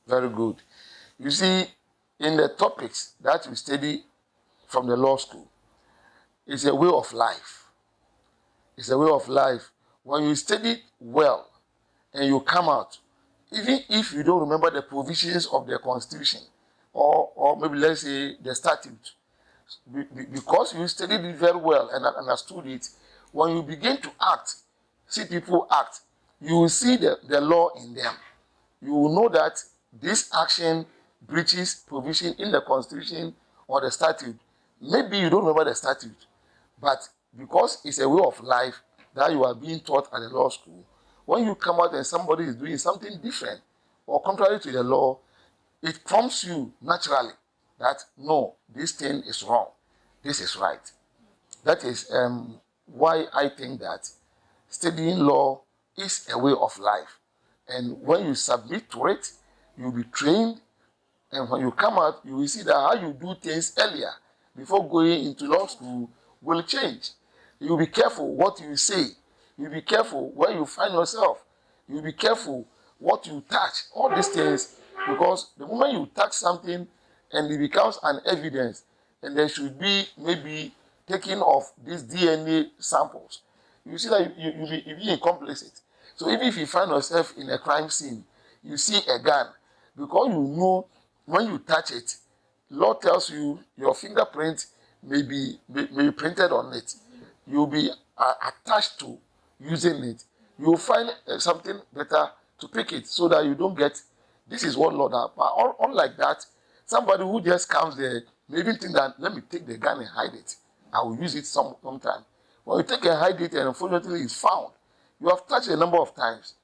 Very good. You see, in the topics that we study from the law school, it's a way of life. It's a way of life. When you study it well and you come out, even if you don't remember the provisions of the constitution, or maybe let's say the statute, because you studied it very well and understood it, when you begin to act, see people act, you will see the law in them. You will know that this action breaches provision in the constitution or the statute. Maybe you don't remember the statute, but because it's a way of life that you are being taught at the law school, when you come out and somebody is doing something different or contrary to the law, it prompts you naturally that no, this thing is wrong, this is right. That is why I think that studying law is a way of life. And when you submit to it, you'll be trained. And when you come out, you will see that how you do things earlier, before going into law school, will change. You'll be careful what you say. You'll be careful where you find yourself. You'll be careful what you touch. All these things, because the moment you touch something and it becomes an evidence, and there should be maybe taking of these DNA samples, you see that you'll be complicit. So even if you find yourself in a crime scene, you see a gun, because you know when you touch it, law tells you your fingerprint may be printed on it. You'll be attached to using it. You'll find something better to pick it so that you don't get, this is what law does. But unlike that, somebody who just comes there may even think that, let me take the gun and hide it. I will use it sometime. When you take and hide it and unfortunately it's found, you have touched a number of times.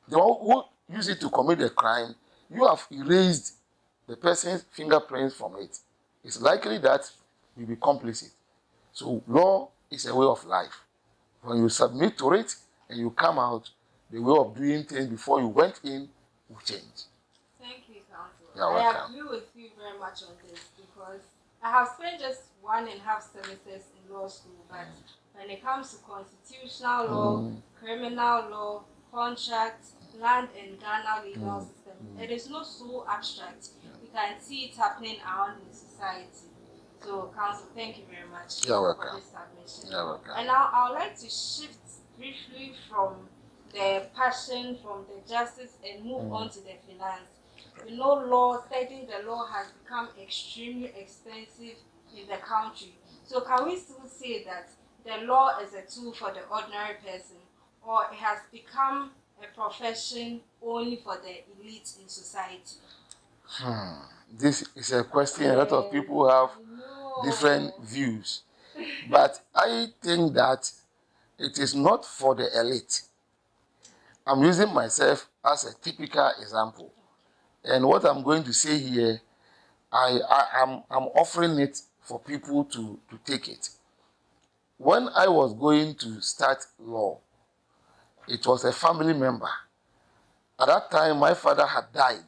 The one who used it to commit the crime, you have erased the person's fingerprints from it. It's likely that you'll be complicit. So law is a way of life. When you submit to it and you come out, the way of doing things before you went in will change. Thank you, Counsel. You're I welcome. agree with you very much on this because I have spent just 1.5 semesters in law school, but when it comes to constitutional law, criminal law, contracts, land and Ghana legal system, it is not so abstract. You can see it happening around in society. So, Counsel, thank you very much You're for welcome. this submission. You're welcome. And now I would like to shift briefly from the passion, from the justice, and move on to the finance. We know law, studying the law has become extremely expensive in the country. So can we still say that the law is a tool for the ordinary person, or it has become a profession only for the elite in society? This is a question a lot of people have different views. But I think that it is not for the elite. I'm using myself as a typical example. And what I'm going to say here, I'm offering it for people to take it. When I was going to start law, it was a family member. At that time, my father had died.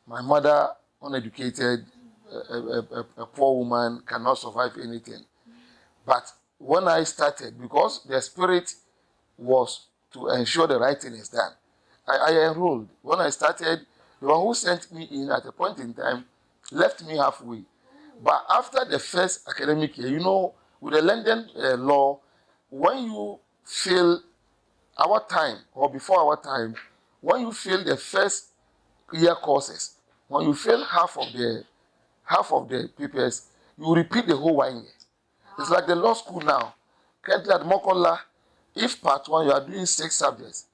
My mother, uneducated, a poor woman, cannot survive anything. But when I started, because the spirit was to ensure the right thing is done, I enrolled. When I started, the one who sent me in at a point in time left me halfway. But after the first academic year, with the London law, when you fail our time or before our time, when you fail the first year courses, when you fail half of the papers, you repeat the whole 1 year. It's like the law school now. Currently at Mokola, if part 1 you are doing 6 subjects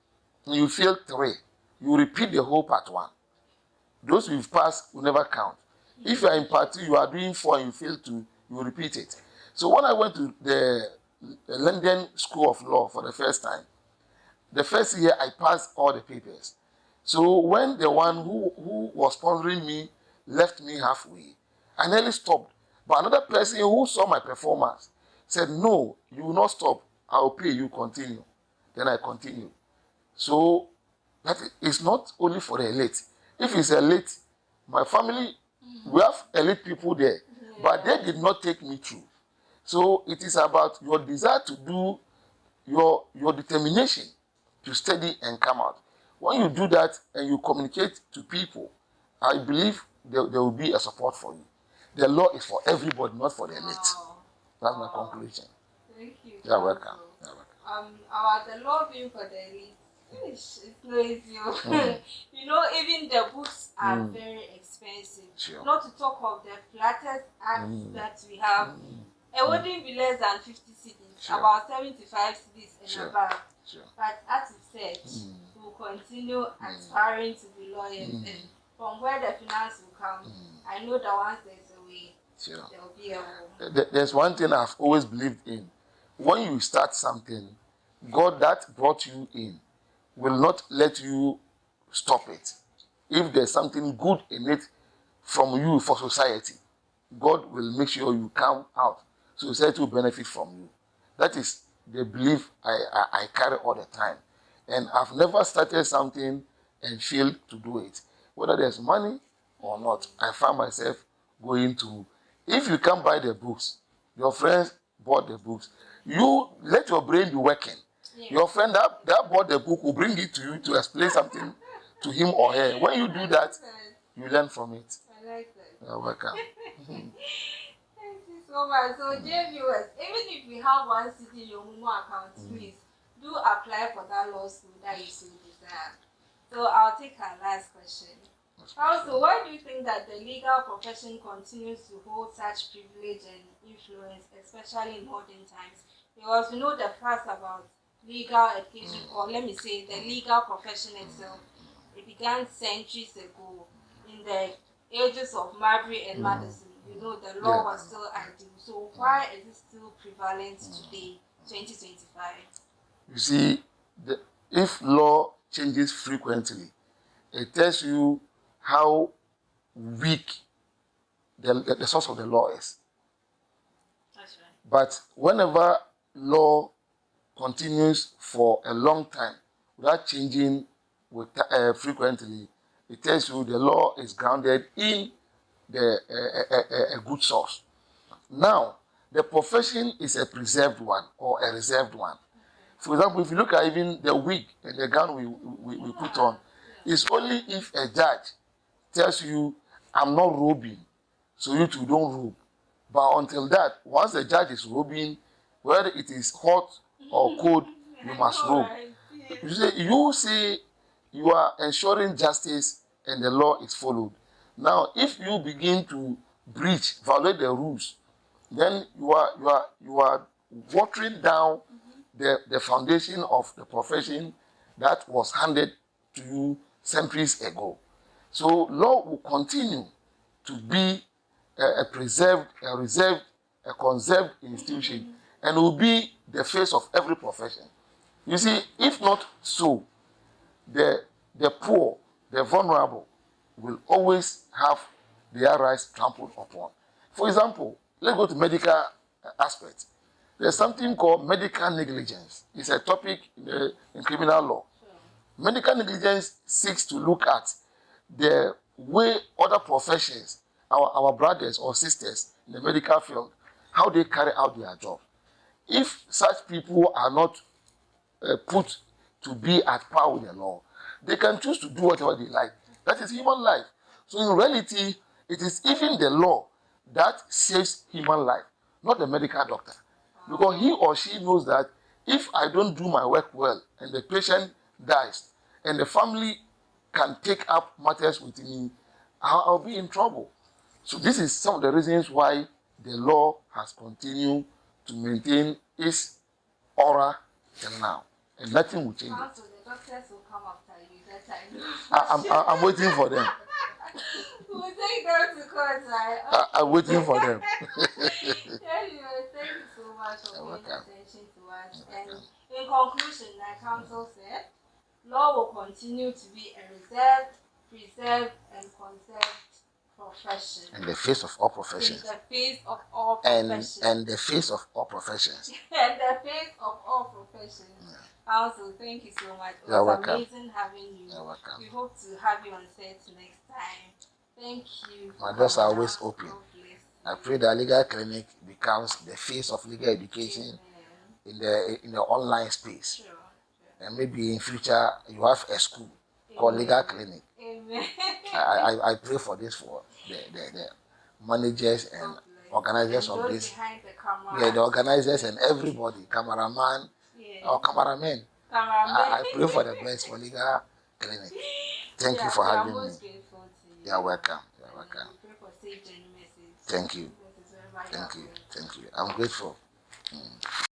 and you fail 3, you repeat the whole part 1. Those you've passed will never count. If you are in part 2, you are doing 4 and you fail 2, you repeat it. So when I went to the London School of Law for the first time, the first year I passed all the papers. So when the one who was sponsoring me left me halfway, I nearly stopped. But another person who saw my performance said, no, you will not stop. I will pay you, continue. Then I continued. So that is not only for the elite. If it's elite, my family, we have elite people there, but they did not take me through. So it is about your desire to do, your determination to study and come out. When you do that and you communicate to people I believe there will be a support for you. The law is for everybody, not for the elite. Wow. That's my conclusion. Thank you. You're welcome. You're welcome. About the law being for the elite, it's no easy. You know, even the books are very expensive. Sure. Not to talk of the flattest acts that we have. It wouldn't be less than 50 cedis, Sure. about 75 cedis and Sure. above. Sure. But as you said, we'll continue aspiring to be lawyers, and from where the finance will come, I know that once there's a way, Sure. there will be a way. There's one thing I've always believed in. When you start something, God that brought you in will not let you stop it. If there's something good in it from you for society, God will make sure you come out. So society will benefit from you. That is the belief I carry all the time. And I've never started something and failed to do it. Whether there's money or not, I find myself going to. If you can't buy the books, your friends bought the books, you let your brain be working. Yeah. Your friend that bought the book will bring it to you to explain something to him or her. When you do that, you learn from it. I like that. You're welcome. Thank you so much. So, dear viewers, even if we have one city in your Momo account, please do apply for that law school that you so desire. So, I'll take our last question. Also, why do you think that the legal profession continues to hold such privilege and influence, especially in modern times? Because we know the facts about legal education, or let me say the legal profession itself. It began centuries ago in the ages of Marbury and Madison. You know, the law was still ideal. So why is it still prevalent today, 2025? You see, if law changes frequently, it tells you how weak the source of the law is. That's right. But whenever law continues for a long time without changing frequently, it tells you the law is grounded in a good source. Now, the profession is a preserved one or a reserved one. For example, if you look at even the wig and the gown we put on, it's only if a judge tells you, I'm not robing, so you two don't robe. But until that, once the judge is robing, whether it is hot or cold, you must robe. You say you are ensuring justice and the law is followed. Now, if you begin to violate the rules, then you are watering down the foundation of the profession that was handed to you centuries ago. So law will continue to be a preserved, a reserved, a conserved institution, and will be the face of every profession. You see, if not so, the poor, the vulnerable, will always have their rights trampled upon. For example, let's go to medical aspect. There's something called medical negligence. It's a topic in criminal law. Medical negligence seeks to look at the way other professions, our brothers or sisters in the medical field, how they carry out their job. If such people are not put to be at par with the law, they can choose to do whatever they like. That is human life. So in reality, it is even the law that saves human life, not the medical doctor. Because he or she knows that if I don't do my work well and the patient dies and the family can take up matters with me, I'll be in trouble. So this is some of the reasons why the law has continued to maintain its aura till now. And nothing will change it. Also, the doctors will come after you. That time. I'm waiting for them. We'll take them to court, right? I'm waiting for them. Thank you so much for paying attention to us. And in conclusion, like counsel said, law will continue to be a reserved, preserved, and conserved profession. And the face of all professions. In the face of all professions. And the face of all professions. And the face of all professions. Yeah. Also, thank you so much. It You're was welcome. amazing having you. You're welcome. We hope to have you on set next time. Thank you. My doors are always open. I pray that Legal Clinic becomes the face of legal education in the online space. Sure. And maybe in future you have a school called Legal Clinic. Amen. I pray for this for the managers and organizers and of those this. behind the camera. Yeah, the organizers and everybody, cameraman Yes. or cameraman. I pray for the best for Legal Clinic. Thank you for having me. Most grateful to you. You're welcome. You're welcome. We pray for safe journey message. Thank you. That is very Thank you. valuable. Thank you. I'm grateful.